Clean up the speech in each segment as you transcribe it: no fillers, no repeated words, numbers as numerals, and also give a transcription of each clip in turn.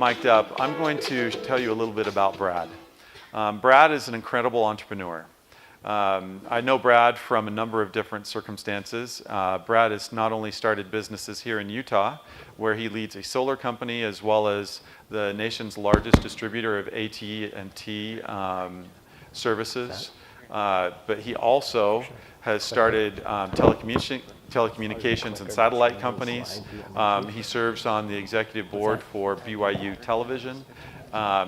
mic'd up, I'm going to tell you a little bit about Brad. Brad is an incredible entrepreneur. I know Brad from a number of different circumstances. Brad has not only started businesses here in Utah, where he leads a solar company as well as the nation's largest distributor of AT&T services, but he also has started telecommunications and satellite companies. He serves on the executive board for BYU Television.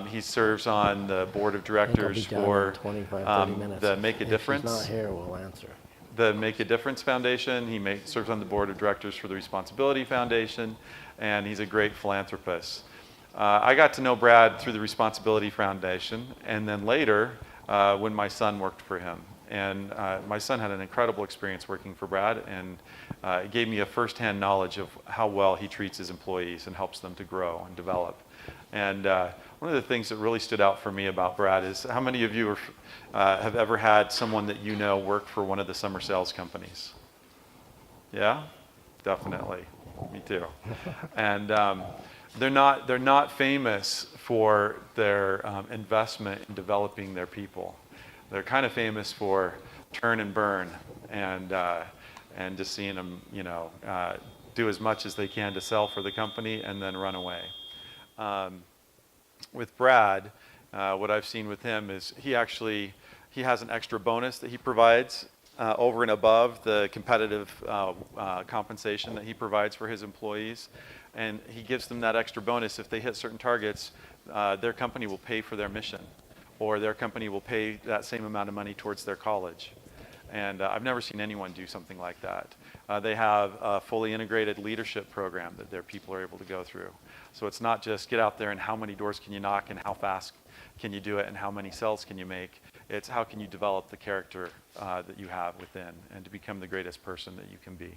He serves on the board of directors for the Make a Difference. The Make a Difference Foundation. He serves on the board of directors for the Responsibility Foundation, and he's a great philanthropist. I got to know Brad through the Responsibility Foundation, and then later when my son worked for him. And my son had an incredible experience working for Brad, and it gave me a firsthand knowledge of how well he treats his employees and helps them to grow and develop. And one of the things that really stood out for me about Brad is how many of you have ever had someone that you know work for one of the summer sales companies? Yeah, definitely. Me too. And they're not famous for their investment in developing their people. They're kind of famous for turn and burn, and just seeing them, do as much as they can to sell for the company and then run away. With Brad, what I've seen with him is he has an extra bonus that he provides over and above the competitive compensation that he provides for his employees, and he gives them that extra bonus if they hit certain targets. Their company will pay for their mission, or their company will pay that same amount of money towards their college. And I've never seen anyone do something like that. They have a fully integrated leadership program that their people are able to go through. So it's not just get out there and how many doors can you knock and how fast can you do it and how many sales can you make. It's how can you develop the character that you have within and to become the greatest person that you can be.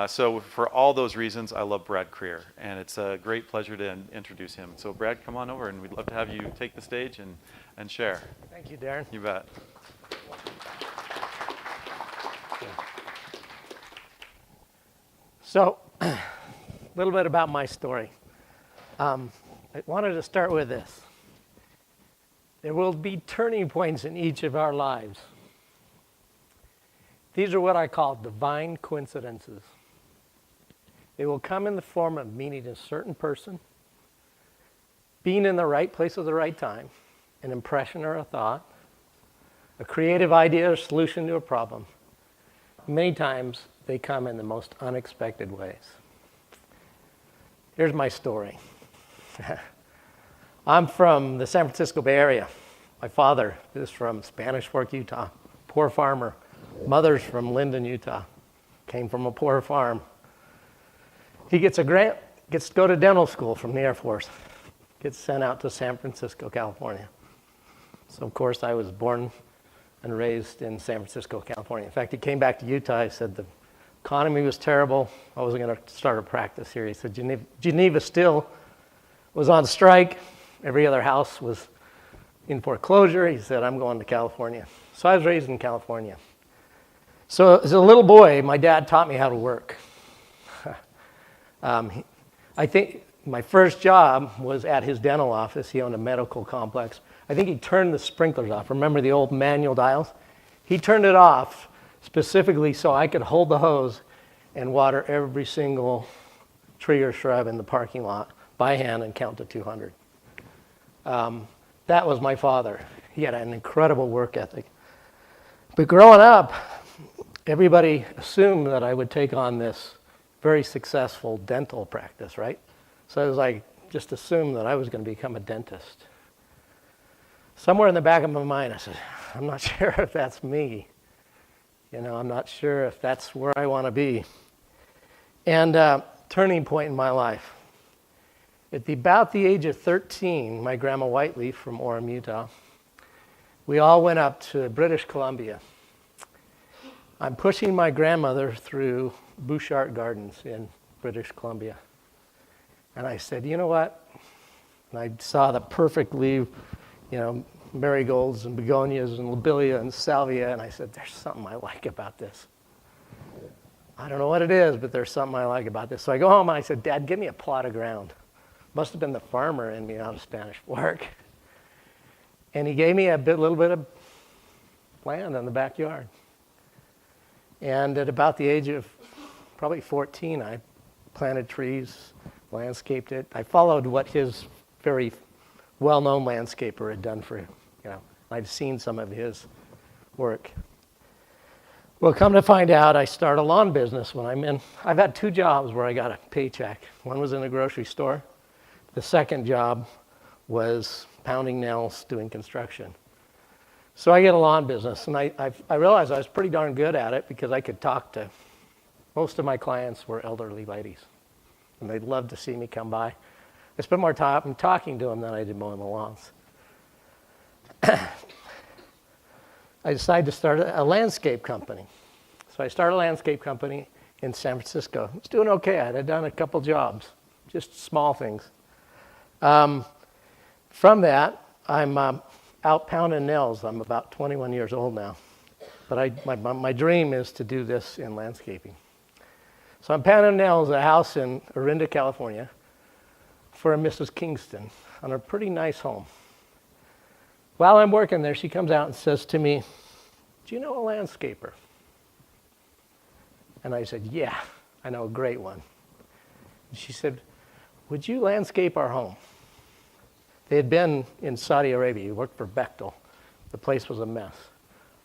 So for all those reasons, I love Brad Creer, and it's a great pleasure to introduce him. So Brad, come on over, and we'd love to have you take the stage and share. Thank you, Darren. You bet. So, a little bit about my story. I wanted to start with this. There will be turning points in each of our lives. These are what I call divine coincidences. They will come in the form of meeting a certain person, being in the right place at the right time, an impression or a thought, a creative idea or solution to a problem. Many times, they come in the most unexpected ways. Here's my story. I'm from the San Francisco Bay Area. My father is from Spanish Fork, Utah, poor farmer. Mother's from Linden, Utah, came from a poor farm. He gets a grant, gets to go to dental school from the Air Force, gets sent out to San Francisco, California. So of course I was born and raised in San Francisco, California. In fact, he came back to Utah. He said the economy was terrible. I wasn't going to start a practice here. He said Geneva Steel was on strike. Every other house was in foreclosure. He said, I'm going to California. So I was raised in California. So as a little boy, my dad taught me how to work. I think my first job was at his dental office. He owned a medical complex. I think he turned the sprinklers off. Remember the old manual dials? He turned it off specifically so I could hold the hose and water every single tree or shrub in the parking lot by hand and count to 200. That was my father. He had an incredible work ethic. But growing up, everybody assumed that I would take on this very successful dental practice, right? So it was like, just assumed that I was going to become a dentist. Somewhere in the back of my mind, I said, I'm not sure if that's me. I'm not sure if that's where I want to be. And turning point in my life. At about the age of 13, my grandma Whiteley from Orem, Utah, we all went up to British Columbia. I'm pushing my grandmother through Bouchard Gardens in British Columbia. And I said, you know what? And I saw the perfectly, marigolds and begonias and lobelia and salvia, and I said, there's something I like about this. I don't know what it is, but there's something I like about this. So I go home and I said, Dad, give me a plot of ground. Must have been the farmer in me out of Spanish Fork. And he gave me a little bit of land in the backyard. And at about the age of probably 14, I planted trees, landscaped it. I followed what his very well-known landscaper had done for, I'd seen some of his work. Well, come to find out, I start a lawn business when I've had 2 jobs where I got a paycheck. One was in a grocery store. The second job was pounding nails, doing construction. So I get a lawn business, and I realized I was pretty darn good at it because I could talk to, most of my clients were elderly ladies, and they'd love to see me come by. I spent more time talking to them than I did mowing the lawns. I decided to start a landscape company. So I started a landscape company in San Francisco. I was doing okay. I had done a couple jobs, just small things. From that, I'm out pounding nails. I'm about 21 years old now. But my dream is to do this in landscaping. So I'm pounding nails at a house in Orinda, California for a Mrs. Kingston on a pretty nice home. While I'm working there, she comes out and says to me, "Do you know a landscaper?" And I said, "Yeah, I know a great one." And she said, "Would you landscape our home?" They had been in Saudi Arabia. He worked for Bechtel. The place was a mess.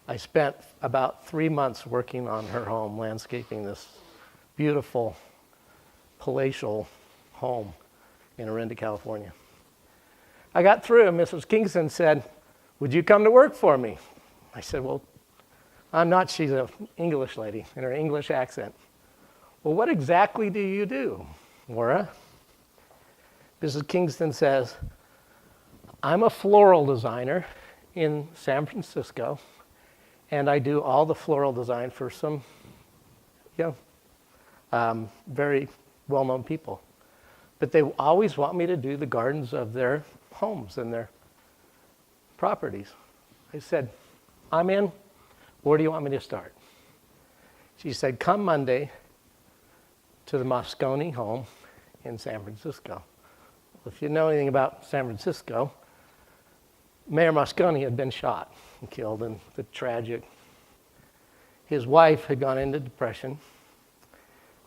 I spent about 3 months working on her home, landscaping this beautiful palatial home in Orinda, California. I got through, and Mrs. Kingston said, "Would you come to work for me?" I said, "Well, I'm not." She's an English lady in her English accent. "Well, what exactly do you do, Laura?" Mrs. Kingston says, "I'm a floral designer in San Francisco, and I do all the floral design for some very well-known people. But they always want me to do the gardens of their homes and their properties." I said, "I'm in. Where do you want me to start?" She said, "Come Monday to the Moscone home in San Francisco." If you know anything about San Francisco, Mayor Moscone had been shot and killed in the tragic. His wife had gone into depression.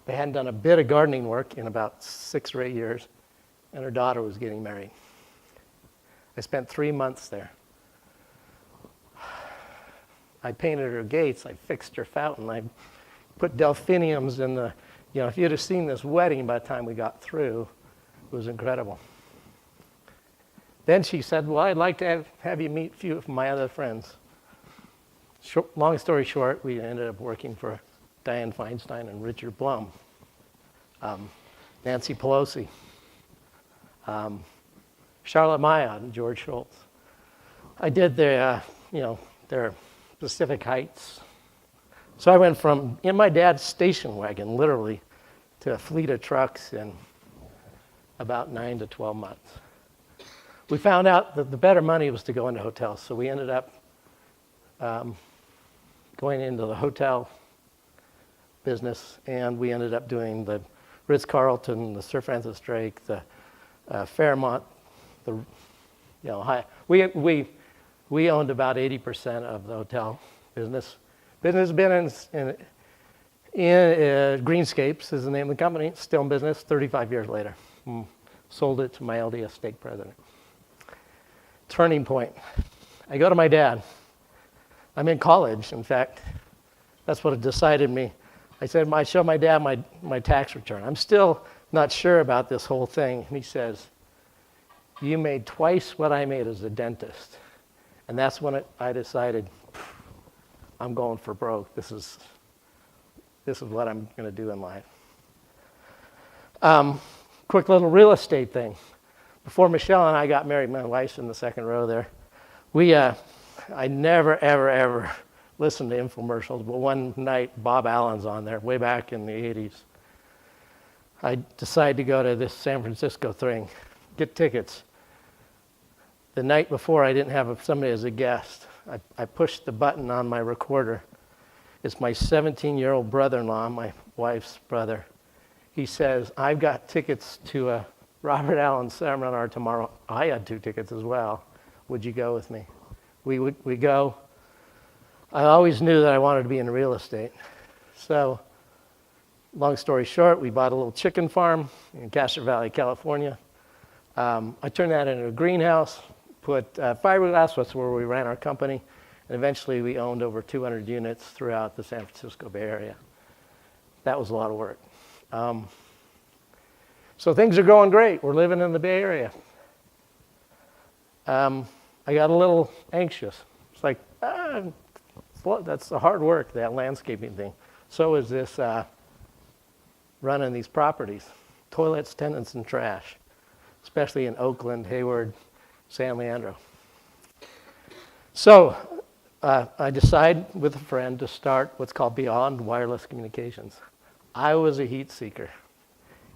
They hadn't done a bit of gardening work in about 6 or 8 years, and her daughter was getting married. I spent 3 months there. I painted her gates, I fixed her fountain, I put delphiniums in the, if you'd have seen this wedding by the time we got through, it was incredible. Then she said, "Well, I'd like to have you meet a few of my other friends." Long story short, we ended up working for Dianne Feinstein and Richard Blum, Nancy Pelosi, Charlotte Mayotte and George Shultz. I did their Pacific Heights. So I went from in my dad's station wagon, literally, to a fleet of trucks in about 9 to 12 months. We found out that the better money was to go into hotels, so we ended up going into the hotel business, and we ended up doing the Ritz-Carlton, the Sir Francis Drake, the Fairmont, we owned about 80% of the hotel business. Business has been in Greenscapes is the name of the company. It's still in business 35 years later. Sold it to my LDS stake president. Turning point. I go to my dad. I'm in college, in fact. That's what decided me. I said, I show my dad my tax return. I'm still not sure about this whole thing. And he says, "You made twice what I made as a dentist." And that's when I decided, I'm going for broke. This is what I'm going to do in life. Quick little real estate thing. Before Michelle and I got married, my wife's in the second row there. I never, ever, ever listened to infomercials, but one night Bob Allen's on there, way back in the 80s. I decided to go to this San Francisco thing, get tickets. The night before, I didn't have somebody as a guest. I pushed the button on my recorder. It's my 17-year-old brother-in-law, my wife's brother. He says, "I've got tickets to a Robert Allen's seminar tomorrow. I had 2 tickets as well. Would you go with me? We go. I always knew that I wanted to be in real estate. So, long story short, we bought a little chicken farm in Castro Valley, California. I turned that into a greenhouse, put fiberglass, that's where we ran our company, and eventually we owned over 200 units throughout the San Francisco Bay Area. That was a lot of work. So things are going great. We're living in the Bay Area. I got a little anxious. It's like, that's the hard work, that landscaping thing. So is this running these properties, toilets, tenants, and trash, especially in Oakland, Hayward, San Leandro. So I decided with a friend to start what's called Beyond Wireless Communications. I was a heat seeker.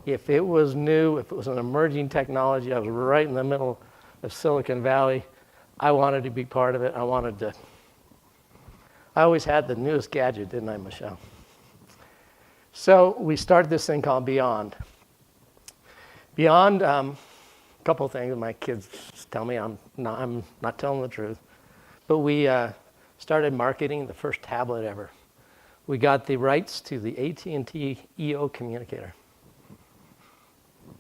If it was new, if it was an emerging technology, I was right in the middle of Silicon Valley. I wanted to be part of it. I always had the newest gadget, didn't I, Michelle? So we started this thing called Beyond. Beyond, a couple of things. My kids tell me I'm not telling the truth. But we started marketing the first tablet ever. We got the rights to the AT&T EO communicator.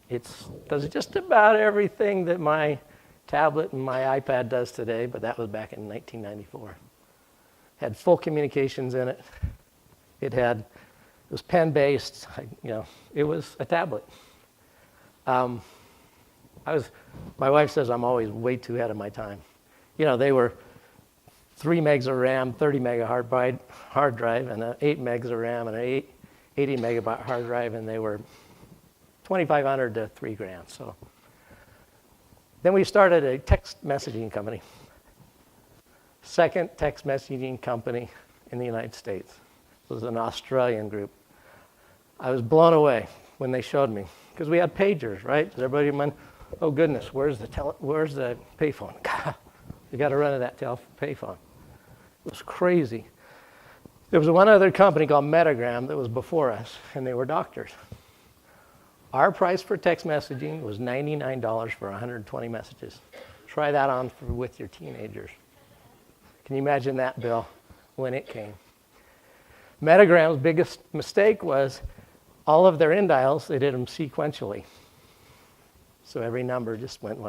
It does just about everything that my tablet and my iPad does today, but that was back in 1994. Had full communications in it. It was pen-based. It was a tablet. My wife says I'm always way too ahead of my time. They were 3 megs of RAM, 30 meg hard drive, and 8 megs of RAM, and an 80 megabyte hard drive, and they were $2,500 to $3,000. So then we started a text messaging company. Second text messaging company in the United States. It was an Australian group. I was blown away when they showed me, because we had pagers, right? Everybody went, oh goodness, where's the payphone? You got to run to that payphone. It was crazy. There was one other company called Metagram that was before us, and they were doctors. Our price for text messaging was $99 for 120 messages. Try that on with your teenagers. Can you imagine that bill when it came? Metagram's biggest mistake was all of their indials, they did them sequentially. So every number just went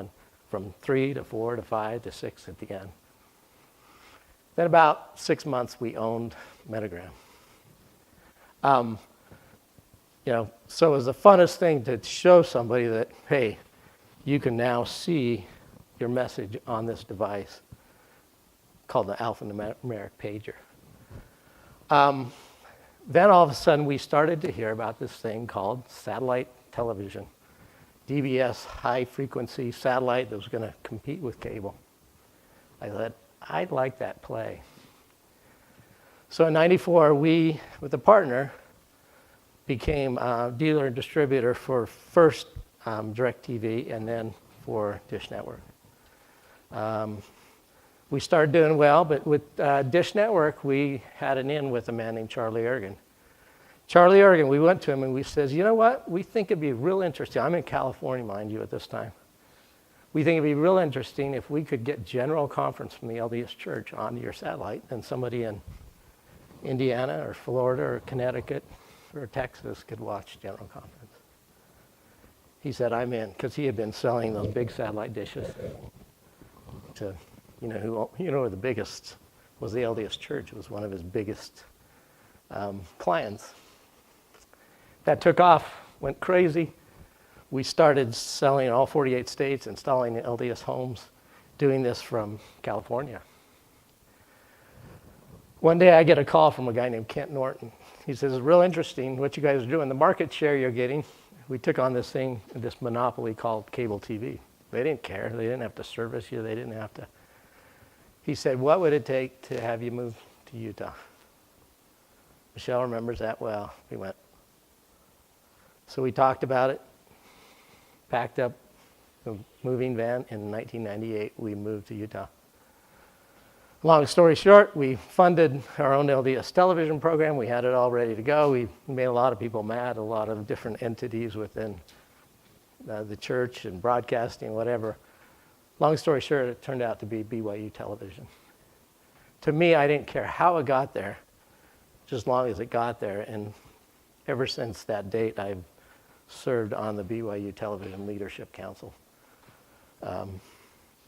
from 3 to 4 to 5 to 6 at the end. Then about 6 months, we owned Metagram. So it was the funnest thing to show somebody that, hey, you can now see your message on this device called the alphanumeric pager. Then all of a sudden, we started to hear about this thing called satellite television. DBS, high-frequency satellite that was going to compete with cable. I thought, I'd like that play. So in '94, we, with a partner, became a dealer and distributor for first DirecTV and then for Dish Network. We started doing well, but with Dish Network, we had an in with a man named Charlie Ergen. Charlie Ergen, we went to him and we says, you know what? We think it'd be real interesting. I'm in California, mind you, at this time. We think it'd be real interesting if we could get general conference from the LDS Church onto your satellite, and somebody in Indiana or Florida or Connecticut or Texas could watch general conference. He said, I'm in, because he had been selling those big satellite dishes to, who the biggest was the LDS Church. It was one of his biggest clients. That took off, went crazy. We started selling in all 48 states, installing in LDS homes, doing this from California. One day I get a call from a guy named Kent Norton. He says, it's real interesting what you guys are doing. The market share you're getting, we took on this thing, this monopoly called cable TV. They didn't care. They didn't have to service you. They didn't have to. He said, what would it take to have you move to Utah? Michelle remembers that well. We went. So we talked about it, packed up the moving van. In 1998, we moved to Utah. Long story short, we funded our own LDS television program. We had it all ready to go. We made a lot of people mad, a lot of different entities within the church and broadcasting, whatever. Long story short, it turned out to be BYU television. To me, I didn't care how it got there, just as long as it got there. And ever since that date, I've served on the BYU Television Leadership Council.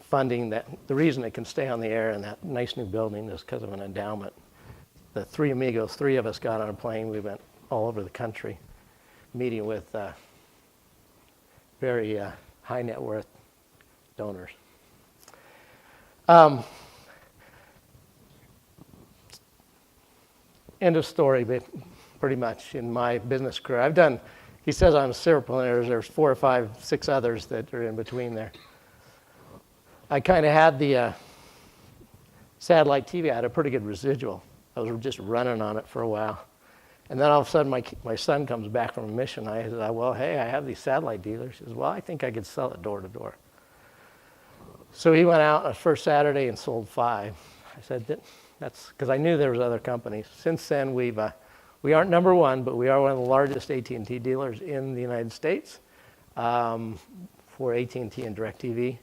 Funding that, the reason it can stay on the air in that nice new building is because of an endowment. The three amigos, three of us got on a plane. We went all over the country, meeting with very high net worth donors. End of story, but pretty much in my business career. I've done, he says I'm a serial planner. There's 4 or 5, 6 others that are in between there. I kind of had the satellite TV. I had a pretty good residual. I was just running on it for a while. And then all of a sudden, my son comes back from a mission. I said, well, hey, I have these satellite dealers. He says, well, I think I could sell it door to door. So he went out on the first Saturday and sold 5. I said, that's because I knew there was other companies. Since then, we aren't number 1, but we are one of the largest AT&T dealers in the United States for AT&T and DirecTV.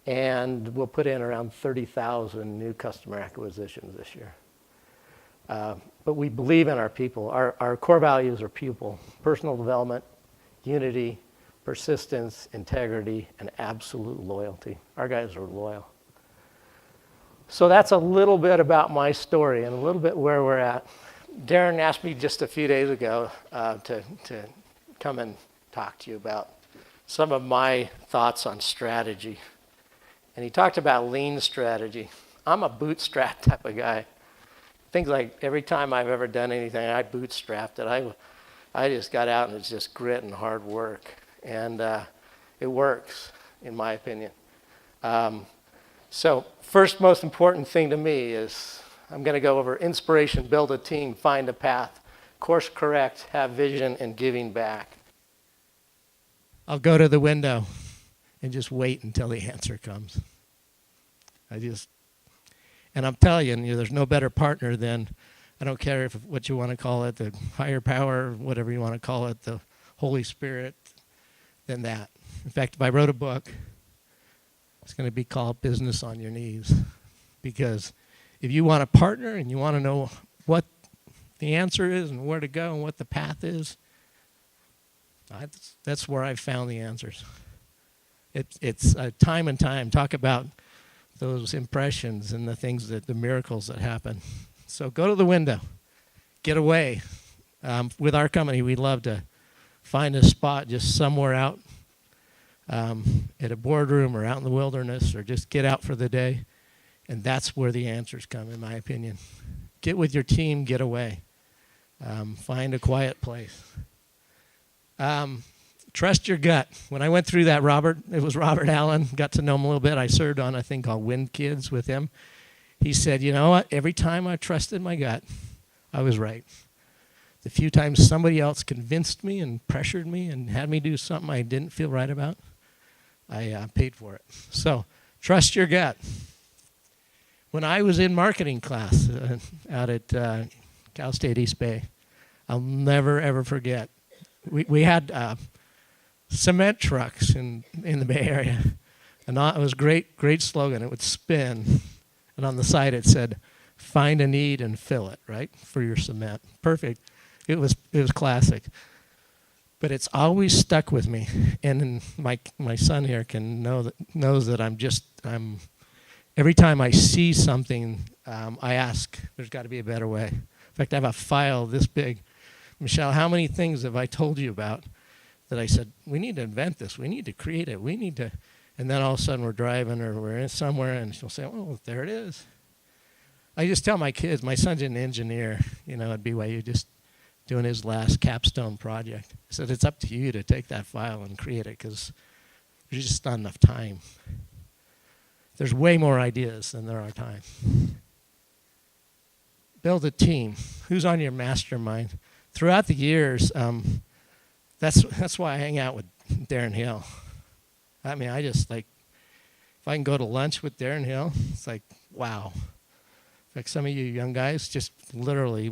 And we'll put in around 30,000 new customer acquisitions this year. But we believe in our people. Our core values are people, personal development, unity, persistence, integrity, and absolute loyalty. Our guys are loyal. So that's a little bit about my story and a little bit where we're at. Darren asked me just a few days ago to come and talk to you about some of my thoughts on strategy. And he talked about lean strategy. I'm a bootstrap type of guy. Things like every time I've ever done anything, I bootstrapped it. I just got out and it's just grit and hard work. And it works, in my opinion. So first most important thing to me is I'm going to go over inspiration, build a team, find a path, course correct, have vision, and giving back. I'll go to the window and just wait until the answer comes. And I'm telling you, there's no better partner than, I don't care if what you want to call it, the higher power, whatever you want to call it, the Holy Spirit, than that. In fact, if I wrote a book, it's going to be called Business on Your Knees. Because if you want a partner and you want to know what the answer is and where to go and what the path is, that's where I've found the answers. It's time and time. Talk about those impressions and the things the miracles that happen. So go to the window, get away. With our company, we love to find a spot just somewhere out at a boardroom or out in the wilderness, or just get out for the day. And that's where the answers come, in my opinion. Get with your team, get away. Find a quiet place. Trust your gut. When I went through that, it was Robert Allen, got to know him a little bit. I served on a thing called Wind Kids with him. He said, you know what? Every time I trusted my gut, I was right. The few times somebody else convinced me and pressured me and had me do something I didn't feel right about, I paid for it. So trust your gut. When I was in marketing class out at Cal State East Bay, I'll never, ever forget. We had cement trucks in the Bay Area. And it was a great slogan. It would spin. And on the side it said, find a need and fill it, right, for your cement. Perfect. It was classic. But it's always stuck with me. And my son here knows that I'm every time I see something, I ask, there's got to be a better way. In fact, I have a file this big. Michelle, how many things have I told you about that I said, we need to invent this, we need to create it, we need to, and then all of a sudden we're driving or we're in somewhere and she'll say, oh, there it is. I just tell my kids, my son's an engineer, at BYU, just doing his last capstone project. I said, it's up to you to take that file and create it because there's just not enough time. There's way more ideas than there are time. Build a team. Who's on your mastermind? Throughout the years, that's why I hang out with Darren Hill. I mean, I just if I can go to lunch with Darren Hill, it's like, wow. In fact, some of you young guys, just literally,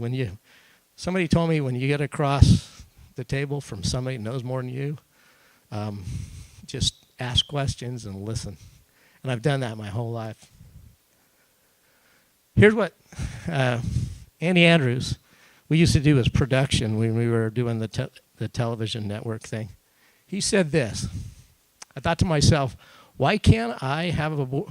somebody told me when you get across the table from somebody who knows more than you. Just ask questions and listen. And I've done that my whole life. Here's what Andy Andrews, we used to do as production when we were doing the television network thing. He said this. I thought to myself, why can't I have a board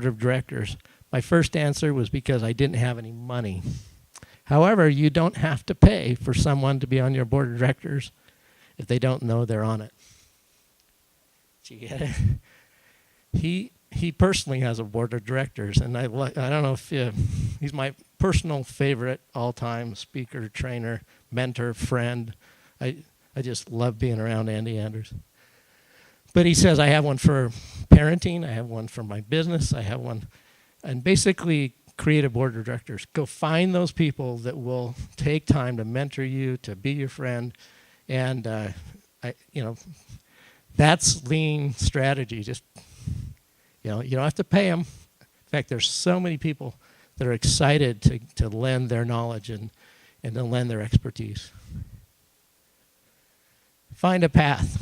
of directors? My first answer was because I didn't have any money. However, you don't have to pay for someone to be on your board of directors if they don't know they're on it. Did you get it? He personally has a board of directors, and I don't know if he's my personal favorite all-time speaker, trainer, mentor, friend. I just love being around Andy Andrews. But he says, I have one for parenting, I have one for my business, I have one, and basically create a board of directors. Go find those people that will take time to mentor you, to be your friend, and that's lean strategy. Just you don't have to pay them. In fact, there's so many people that are excited to lend their knowledge and to lend their expertise. Find a path.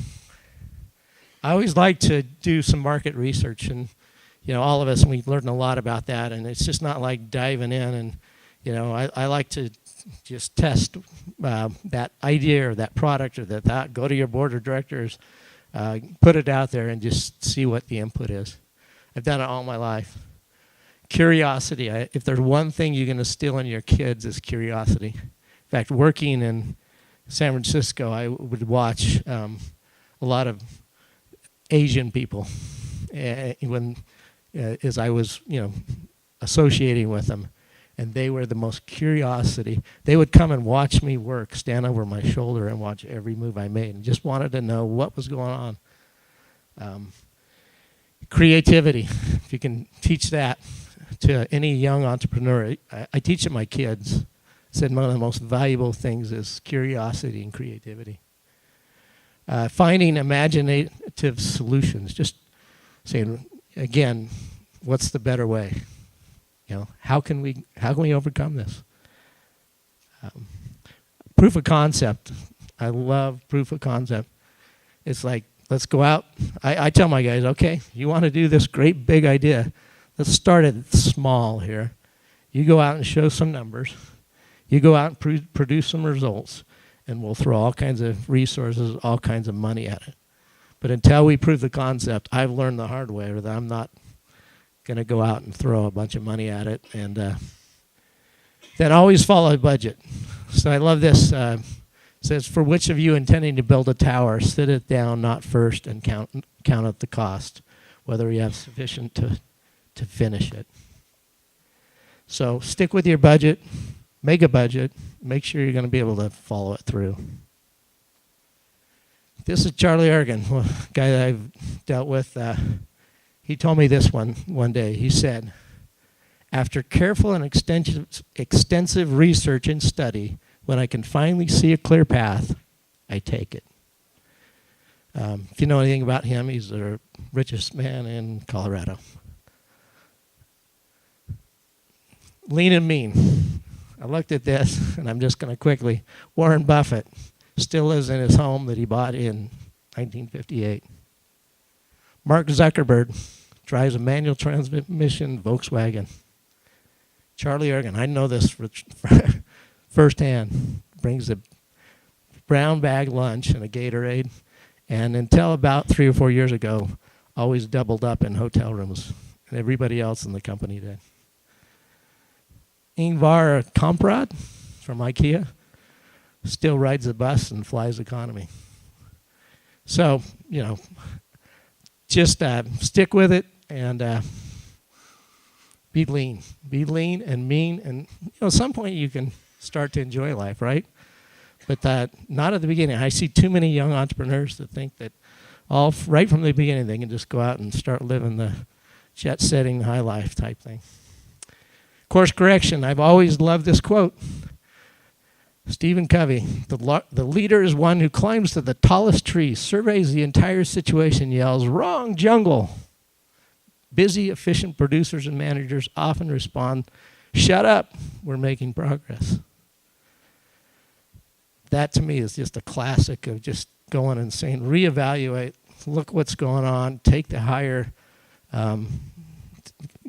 I always like to do some market research, and all of us, we learn a lot about that, and it's just not like diving in and I like to just test that idea or that product or that thought. Go to your board of directors, put it out there, and just see what the input is. I've done it all my life. Curiosity. If there's one thing you're going to steal in your kids, is curiosity. In fact, working in San Francisco, I would watch a lot of Asian people as I was, associating with them, and they were the most curiosity. They would come and watch me work, stand over my shoulder and watch every move I made, and just wanted to know what was going on. Creativity, if you can teach that to any young entrepreneur. I teach it my kids. I said one of the most valuable things is curiosity and creativity. Finding imaginative solutions, just saying, again, what's the better way? How can we overcome this? Proof of concept. I love proof of concept. It's like, let's go out. I tell my guys, okay, you want to do this great big idea, let's start it small here. You go out and show some numbers. You go out and produce some results, and we'll throw all kinds of resources, all kinds of money at it. But until we prove the concept, I've learned the hard way that I'm not going to go out and throw a bunch of money at it. And then always follow a budget. So I love this. It says, for which of you intending to build a tower, sit it down not first and count up the cost, whether you have sufficient to finish it. So stick with your budget, make a budget, make sure you're going to be able to follow it through. This is Charlie Ergen, a guy that I've dealt with. He told me this one day. He said, after careful and extensive research and study, when I can finally see a clear path, I take it. If you know anything about him, he's the richest man in Colorado. Lean and mean. I looked at this, and I'm just going to quickly. Warren Buffett still lives in his home that he bought in 1958. Mark Zuckerberg drives a manual transmission Volkswagen. Charlie Ergen, I know this firsthand, brings a brown bag lunch and a Gatorade, and until about 3 or 4 years ago, always doubled up in hotel rooms, and everybody else in the company did. Ingvar Kamprad from IKEA still rides the bus and flies economy. So, just stick with it and be lean. Be lean and mean, and at some point you can start to enjoy life, right? But not at the beginning. I see too many young entrepreneurs that think that right from the beginning they can just go out and start living the jet-setting high life type thing. Course correction. I've always loved this quote. Stephen Covey, the leader is one who climbs to the tallest tree, surveys the entire situation, yells, "Wrong, jungle." Busy, efficient producers and managers often respond, "Shut up, we're making progress." that to me is just a classic of just going and saying, reevaluate, look what's going on, take the higher,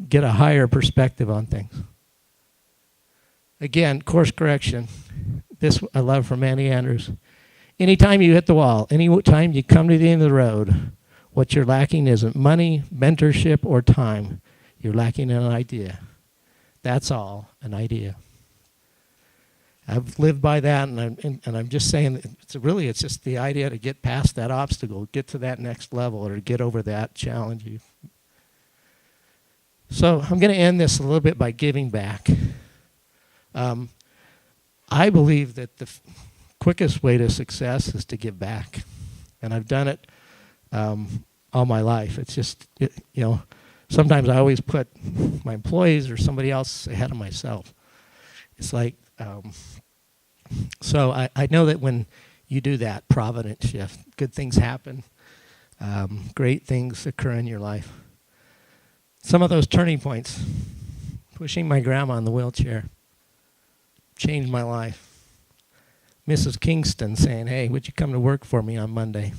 get a higher perspective on things. Again, course correction. This I love from Andy Andrews. Anytime you hit the wall, anytime you come to the end of the road, what you're lacking isn't money, mentorship, or time. You're lacking an idea. That's all, an idea. I've lived by that, and I'm just saying that it's just the idea to get past that obstacle, get to that next level, or get over that challenge. So I'm going to end this a little bit by giving back. I believe that the quickest way to success is to give back, and I've done it all my life. It's just, sometimes I always put my employees or somebody else ahead of myself. It's like, so I know that when you do that provident shift, good things happen, great things occur in your life. Some of those turning points, pushing my grandma in the wheelchair, changed my life. Mrs. Kingston saying, hey, would you come to work for me on Monday?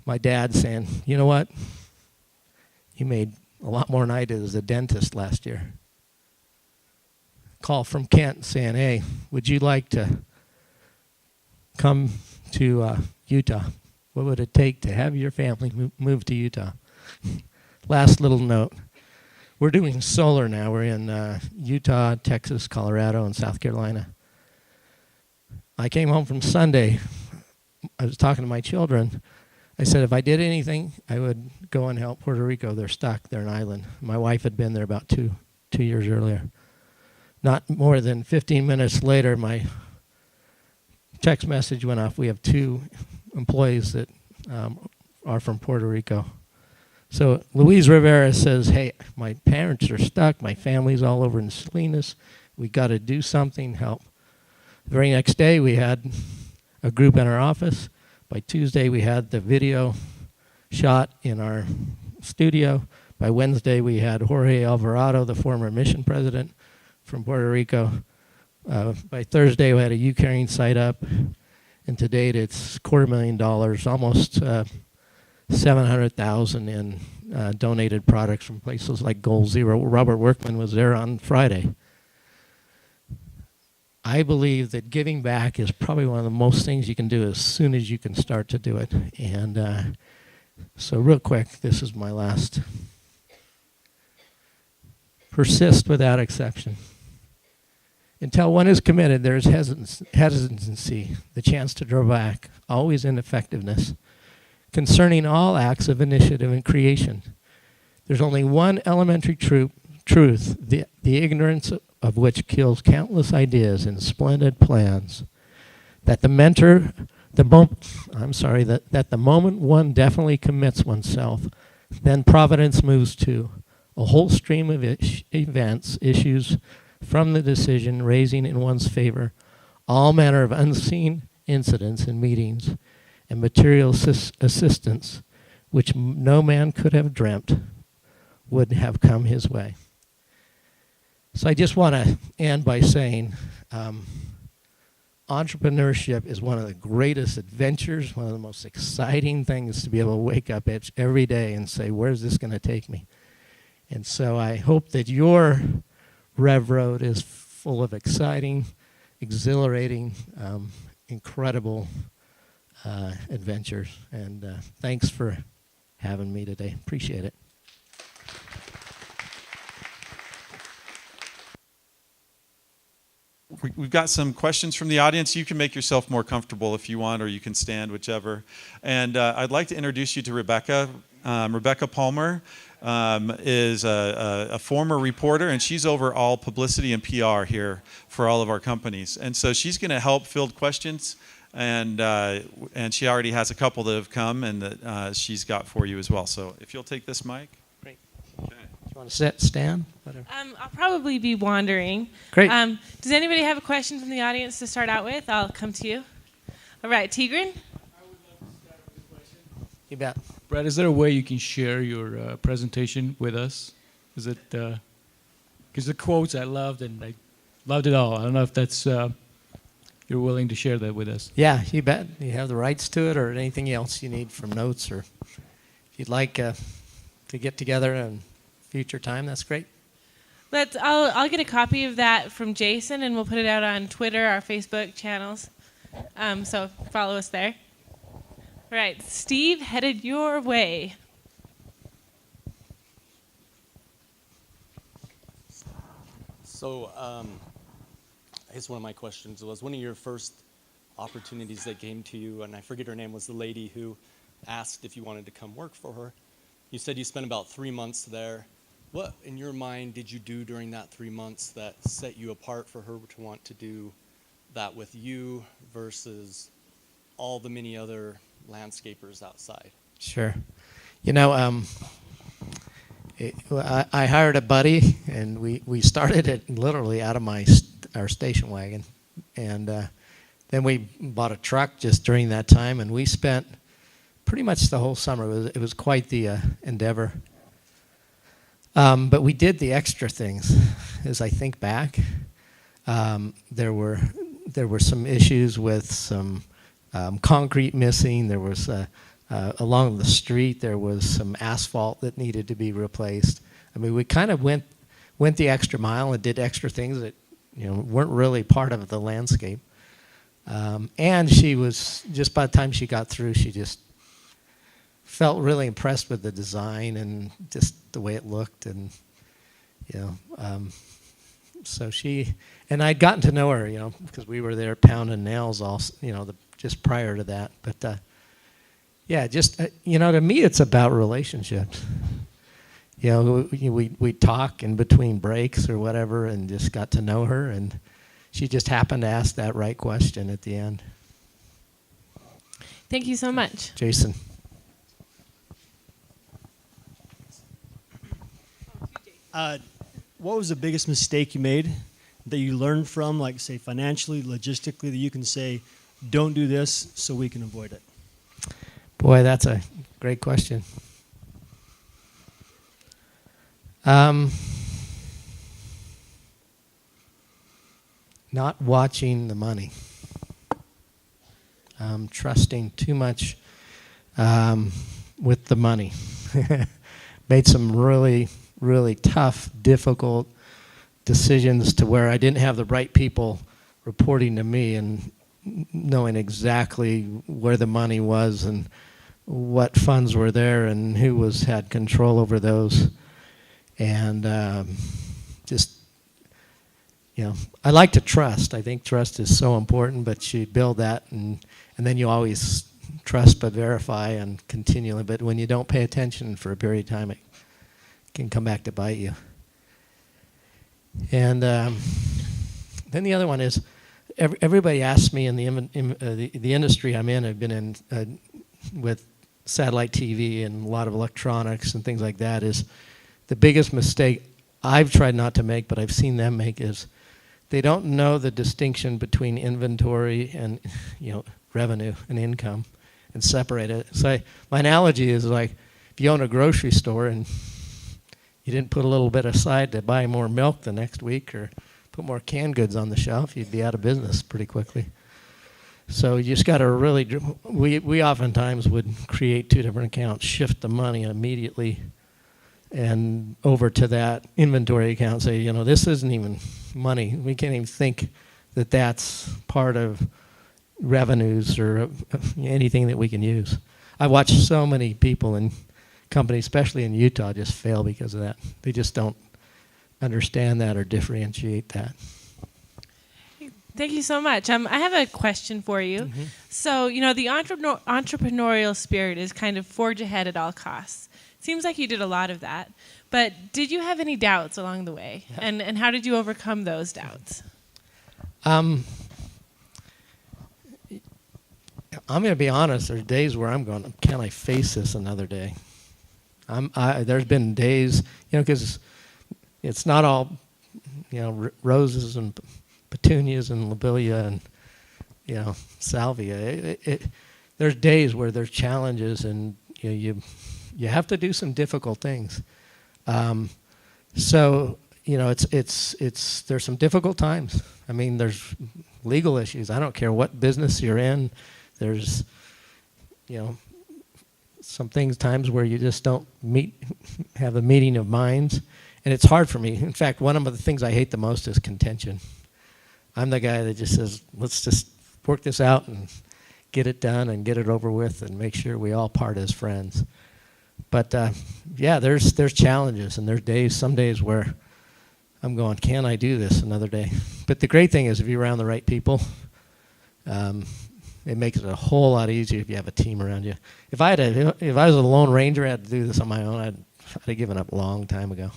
My dad saying, you know what? You made a lot more than I did as a dentist last year. Call from Kent saying, hey, would you like to come to Utah? What would it take to have your family move to Utah? Last little note. We're doing solar now. We're in Utah, Texas, Colorado, and South Carolina. I came home from Sunday. I was talking to my children. I said if I did anything, I would go and help Puerto Rico. They're stuck. They're an island. My wife had been there about two years earlier. Not more than 15 minutes later, my text message went off. We have 2 employees that are from Puerto Rico. So Luis Rivera says, hey, my parents are stuck. My family's all over in Salinas. We got to do something, help. The very next day, we had a group in our office. By Tuesday, we had the video shot in our studio. By Wednesday, we had Jorge Alvarado, the former mission president from Puerto Rico. By Thursday, we had a U-carrying site up. And to date, it's $250,000, almost $700,000 in donated products from places like Goal Zero. Robert Workman was there on Friday. I believe that giving back is probably one of the most things you can do as soon as you can start to do it. And so real quick, this is my last. Persist without exception. Until one is committed, there is hesitancy, the chance to draw back, always ineffectiveness, concerning all acts of initiative and creation. There's only one elementary truth, the ignorance of which kills countless ideas and splendid plans, that the moment one definitely commits oneself, then providence moves to a whole stream of events, issues from the decision, raising in one's favor all manner of unseen incidents and meetings and material assistance which no man could have dreamt would have come his way. So I just want to end by saying entrepreneurship is one of the greatest adventures, one of the most exciting things to be able to wake up every day and say, where's this going to take me? And so I hope that your Rev Road is full of exciting, exhilarating, incredible adventures. And thanks for having me today. Appreciate it. We've got some questions from the audience. You can make yourself more comfortable if you want, or you can stand, whichever. And I'd like to introduce you to Rebecca. Rebecca Palmer is a former reporter, and she's over all publicity and PR here for all of our companies. And so she's going to help field questions, and she already has a couple that have come and that she's got for you as well. So if you'll take this mic. Great. Okay. You want to sit, stand? Whatever. I'll probably be wandering. Great. Does anybody have a question from the audience to start out with? I'll come to you. All right, Tigran? I would love to start with a question. You bet. Brad, is there a way you can share your presentation with us? Is it, because the quotes I loved, and I loved it all. I don't know if that's you're willing to share that with us. Yeah, you bet. You have the rights to it, or anything else you need from notes, or if you'd like to get together in future time, that's great. I'll get a copy of that from Jason, and we'll put it out on Twitter, our Facebook channels. So follow us there. All right, Steve, headed your way. So I guess one of my questions was, one of your first opportunities that came to you, and I forget her name, was the lady who asked if you wanted to come work for her. You said you spent about 3 months there. What, in your mind, did you do during that 3 months that set you apart for her to want to do that with you versus all the many other landscapers outside? Sure. You know, I hired a buddy, and we started it literally out of our station wagon, and then we bought a truck just during that time, and we spent pretty much the whole summer. It was quite the endeavor. But we did the extra things. As I think back, there were some issues with some concrete missing. There was along the street there was some asphalt that needed to be replaced. I mean, we kind of went the extra mile and did extra things that weren't really part of the landscape. And she was, just by the time she got through, she just felt really impressed with the design and just the way it looked, and so and I'd gotten to know her, because we were there pounding nails all, just prior to that. But yeah, just to me, it's about relationships. We talk in between breaks or whatever, and just got to know her, and she just happened to ask that right question at the end. Thank you so much. Jason. What was the biggest mistake you made that you learned from, like, say, financially, logistically, that you can say, don't do this so we can avoid it? Boy, that's a great question. Not watching the money. Trusting too much with the money. Made some really, really tough, difficult decisions to where I didn't have the right people reporting to me and knowing exactly where the money was and what funds were there and who had control over those. And I like to trust. I think trust is so important, but you build that, and then you always trust but verify and continually. But when you don't pay attention for a period of time, it can come back to bite you. And then the other one is, everybody asks me in the industry I'm in. I've been in with satellite TV and a lot of electronics and things like that. Is the biggest mistake I've tried not to make, but I've seen them make, is they don't know the distinction between inventory and revenue and income, and separate it. So my analogy is like, if you own a grocery store and you didn't put a little bit aside to buy more milk the next week or put more canned goods on the shelf, you'd be out of business pretty quickly. So you just got to really, we oftentimes would create two different accounts, shift the money immediately and over to that inventory account, say, this isn't even money. We can't even think that that's part of revenues or anything that we can use. I watch so many people in companies, especially in Utah, just fail because of that. They just don't understand that or differentiate that. Thank you so much. I have a question for you. Mm-hmm. So, the entrepreneurial spirit is kind of forge ahead at all costs. Seems like you did a lot of that. But did you have any doubts along the way? Yeah. And how did you overcome those doubts? I'm going to be honest. There's days where I'm going, can I face this another day? There's been days, because it's not all, roses and petunias and lobelia and, salvia. There's days where there's challenges, and you have to do some difficult things. So there's some difficult times. I mean, there's legal issues. I don't care what business you're in. There's, some times where you just don't have a meeting of minds. And it's hard for me. In fact, one of the things I hate the most is contention. I'm the guy that just says, let's just work this out and get it done and get it over with and make sure we all part as friends. But there's challenges, and there's some days where I'm going, can I do this another day? But the great thing is if you're around the right people, it makes it a whole lot easier if you have a team around you. If I was a lone ranger, I had to do this on my own, I'd have given up a long time ago.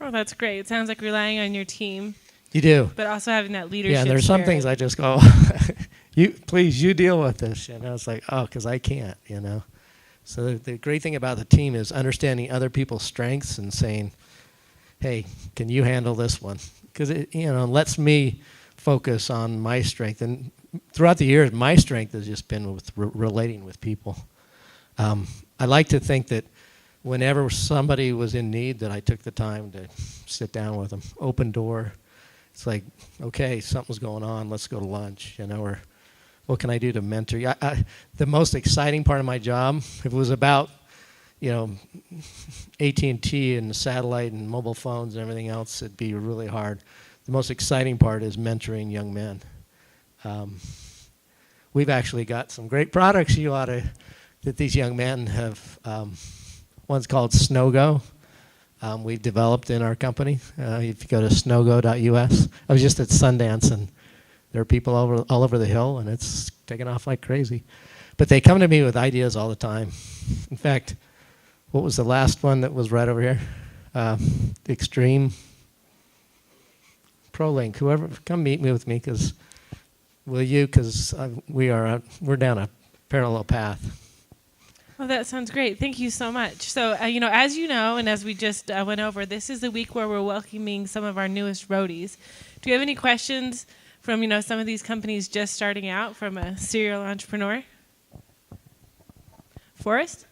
Oh, that's great. It sounds like relying on your team. You do. But also having that leadership. Yeah, and there's some spirit. things I just go, you deal with this. It's like, because I can't, So the great thing about the team is understanding other people's strengths and saying, hey, can you handle this one? Because it lets me focus on my strength. And throughout the years, my strength has just been with relating with people. I like to think that whenever somebody was in need, that I took the time to sit down with them, open door. It's like, okay, something's going on. Let's go to lunch, or what can I do to mentor you? The most exciting part of my job, if it was about, AT&T and satellite and mobile phones and everything else, it'd be really hard. The most exciting part is mentoring young men. We've actually got some great products that these young men have. One's called SnowGo. We've developed in our company. If you go to snowgo.us, I was just at Sundance, and there are people all over the hill, and it's taking off like crazy. But they come to me with ideas all the time. In fact, what was the last one that was right over here? Extreme ProLink. Whoever, come meet me with me, because we're down a parallel path. Oh, that sounds great. Thank you so much. So, as you know, and as we just went over, this is the week where we're welcoming some of our newest roadies. Do you have any questions from, some of these companies just starting out from a serial entrepreneur? Forrest?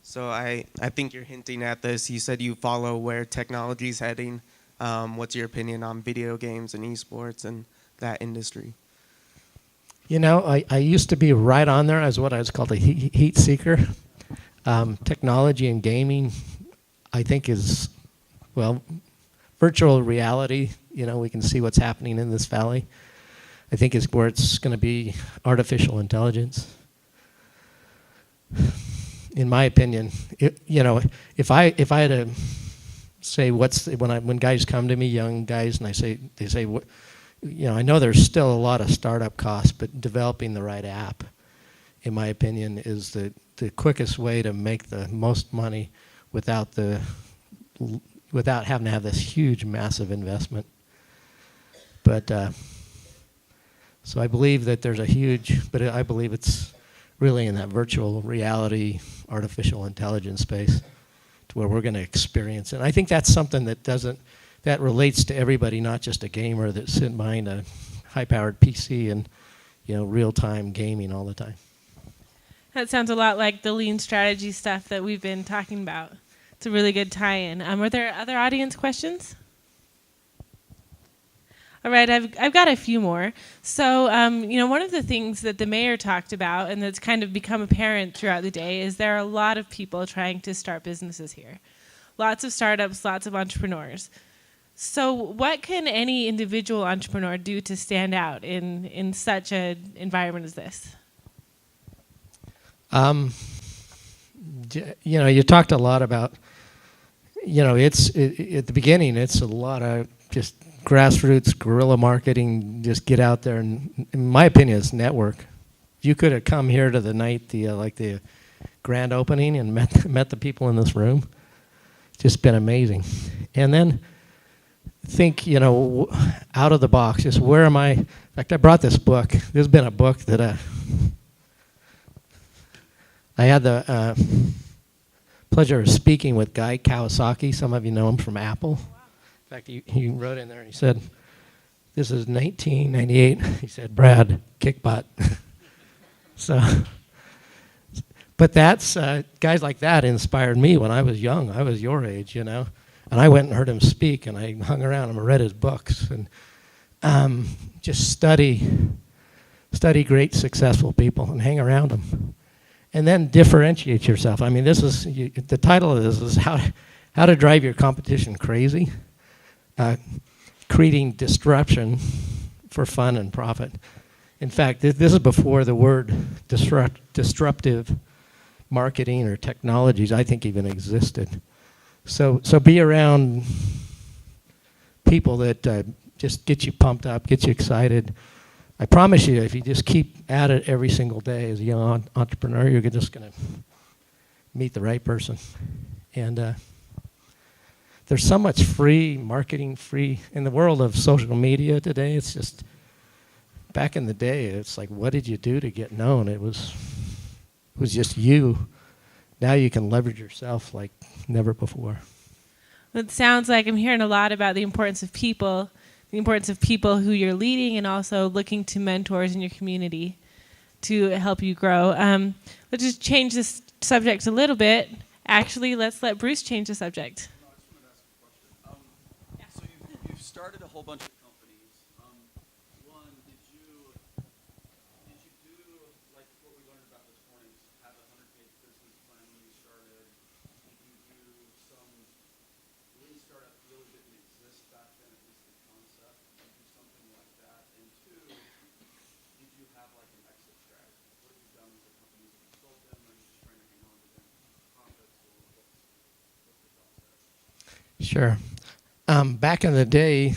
So I think you're hinting at this. You said you follow where technology is heading. What's your opinion on video games and esports and that industry? I used to be right on there as what I was called a heat seeker. Technology and gaming, I think, is, virtual reality. We can see what's happening in this valley. I think is where it's going to be artificial intelligence. In my opinion, if I had to say when guys come to me, young guys, and they say, I know there's still a lot of startup costs, but developing the right app, in my opinion, is the quickest way to make the most money without having to have this huge, massive investment. But so I believe that there's I believe it's really in that virtual reality, artificial intelligence space, to where we're going to experience it. And I think that's something that relates to everybody, not just a gamer that's sitting behind a high-powered PC and, real-time gaming all the time. That sounds a lot like the lean strategy stuff that we've been talking about. It's a really good tie-in. Are there other audience questions? All right, I've got a few more. So, one of the things that the mayor talked about, and that's kind of become apparent throughout the day, is there are a lot of people trying to start businesses here. Lots of startups, lots of entrepreneurs. So what can any individual entrepreneur do to stand out in such an environment as this? You talked a lot about, at the beginning, it's a lot of just grassroots guerrilla marketing, just get out there, and in my opinion, it's network. You could have come here to the night, the grand opening, and met the people in this room. It's just been amazing. And then think, out of the box, just where am I? In fact, I brought this book. This has been a book that I had the pleasure of speaking with Guy Kawasaki. Some of you know him from Apple. In fact, he wrote in there and he said, this is 1998. He said, Brad, kick butt. But that's, guys like that inspired me when I was young. I was your age, And I went and heard him speak, and I hung around him and read his books. And just study great successful people and hang around them, and then differentiate yourself. I mean, this is the title of this is how to drive your competition crazy, creating disruption for fun and profit. In fact, this is before the word disruptive marketing or technologies, I think, even existed. So be around people that just get you pumped up, get you excited. I promise you, if you just keep at it every single day as a young entrepreneur, you're just going to meet the right person. And there's so much free marketing, free in the world of social media today. It's just, back in the day, it's like, what did you do to get known? It was just you. Now you can leverage yourself like never before. It sounds like I'm hearing a lot about the importance of people who you're leading, and also looking to mentors in your community to help you grow. Let's just change this subject a little bit. Actually, let's let Bruce change the subject. So you've started a whole bunch of companies. One, did you do like what we learned about this morning? Have a 100-page business plan when you started? Did you do some lean startup really didn't exist back then, at least the concept? Did you do something like that? And two, did you have like an exit strategy? What have you done with the companies that you sold them? Are you just trying to hang on to them profits, or what's the process? Sure. Back in the day,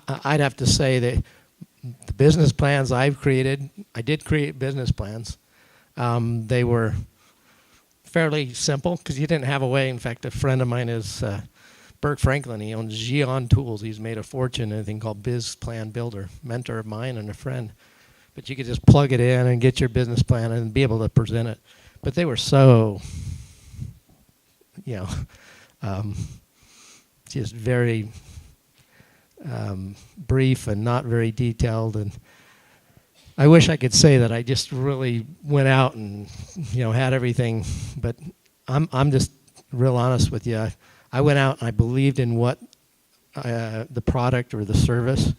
I'd have to say that the business plans I've created, I did create business plans. They were fairly simple because you didn't have a way. In fact, a friend of mine is Bert Franklin. He owns Gion Tools. He's made a fortune in a thing called Biz Plan Builder, mentor of mine and a friend. But you could just plug it in and get your business plan and be able to present it. But they were so, just very brief and not very detailed. And I wish I could say that I just really went out and had everything, but I'm just real honest with you. I went out and I believed in what the product or the service.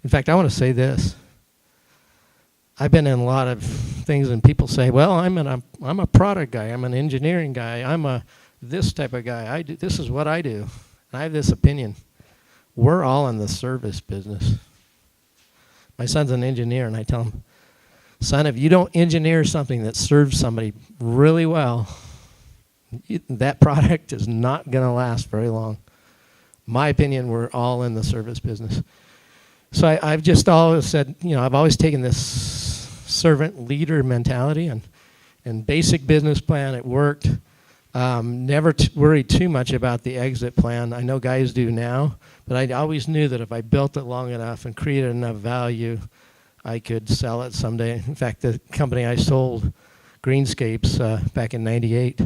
In fact, I want to say this. I've been in a lot of things, and people say, "Well, I'm a product guy. I'm an engineering guy. I'm a this type of guy. This is what I do." And I have this opinion. We're all in the service business. My son's an engineer, and I tell him, "Son, if you don't engineer something that serves somebody really well, that product is not going to last very long." My opinion, we're all in the service business. So I've just always said, I've always taken this servant leader mentality and basic business plan. It worked. Never worried too much about the exit plan. I know guys do now, but I always knew that if I built it long enough and created enough value, I could sell it someday. In fact, the company I sold, Greenscapes, back in '98,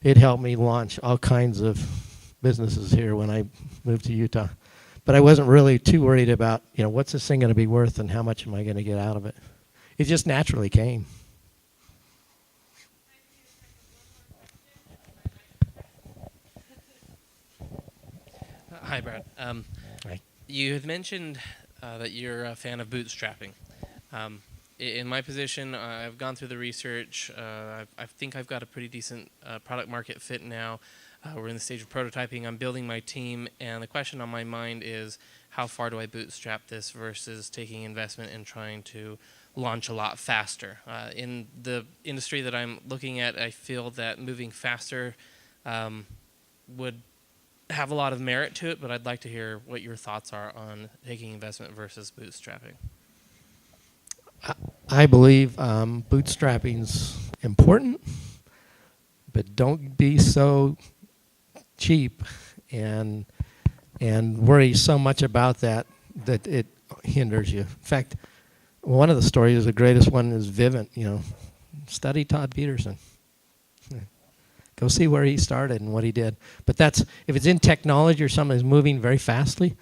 it helped me launch all kinds of businesses here when I moved to Utah. But I wasn't really too worried about, what's this thing going to be worth and how much am I going to get out of it. It just naturally came. Hi, Brad. Hi. You had mentioned that you're a fan of bootstrapping. In my position, I've gone through the research. I think I've got a pretty decent product market fit now. We're in the stage of prototyping. I'm building my team, and the question on my mind is, how far do I bootstrap this versus taking investment and trying to launch a lot faster? In the industry that I'm looking at, I feel that moving faster would have a lot of merit to it, but I'd like to hear what your thoughts are on taking investment versus bootstrapping. I believe bootstrapping's important, but don't be so cheap and worry so much about that it hinders you. In fact, one of the stories, the greatest one, is Vivint. Study Todd Peterson. Go see where he started and what he did. But if it's in technology or something that's moving very fastly,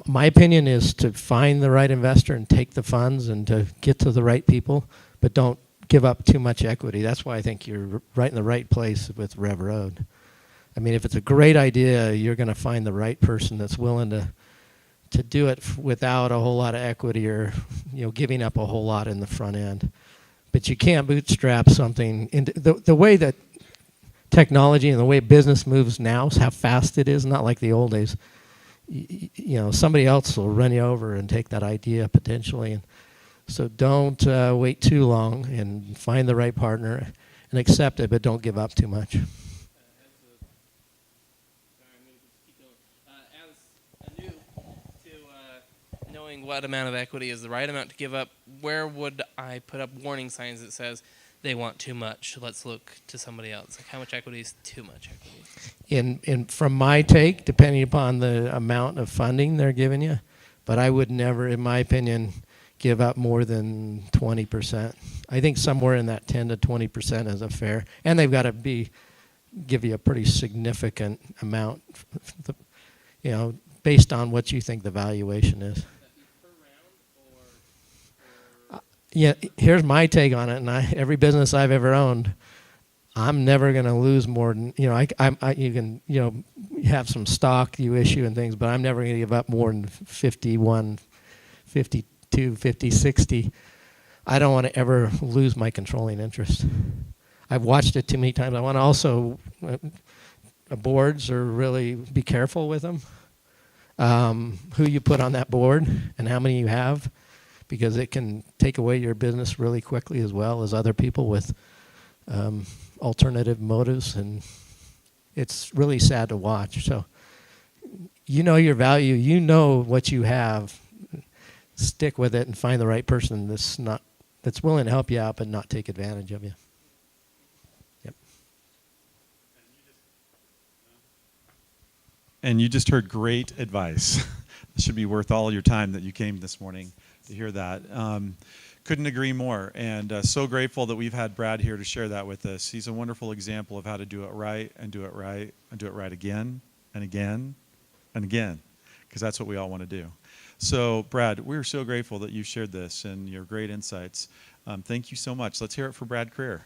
my opinion is to find the right investor and take the funds and to get to the right people, but don't give up too much equity. That's why I think you're right in the right place with RevU. I mean, if it's a great idea, you're going to find the right person that's willing to do it without a whole lot of equity or giving up a whole lot in the front end. But you can't bootstrap something. The way that technology and the way business moves now, how fast it is, not like the old days. Somebody else will run you over and take that idea potentially. And so don't wait too long and find the right partner and accept it, but don't give up too much. Knowing what amount of equity is the right amount to give up, where would I put up warning signs that says they want too much, let's look to somebody else? Like, how much equity is too much equity? In from my take, depending upon the amount of funding they're giving you, but I would never, in my opinion, give up more than 20%. I think somewhere in that 10 to 20% is a fair, and they've got to give you a pretty significant amount, based on what you think the valuation is. Yeah, here's my take on it, and every business I've ever owned, I'm never going to lose more than, you can, have some stock you issue and things, but I'm never going to give up more than 51, 52, 50, 60. I don't want to ever lose my controlling interest. I've watched it too many times. I want to also, boards are really, be careful with them. Who you put on that board and how many you have, because it can take away your business really quickly, as well as other people with alternative motives, and it's really sad to watch. So you know your value, you know what you have, stick with it and find the right person that's willing to help you out but not take advantage of you. Yep. And you just heard great advice. This should be worth all your time that you came this morning to hear that. Couldn't agree more, and so grateful that we've had Brad here to share that with us. He's a wonderful example of how to do it right and do it right and do it right again and again and again, because that's what we all want to do. So Brad, we're so grateful that you shared this and your great insights. Thank you so much. Let's hear it for Brad Creer.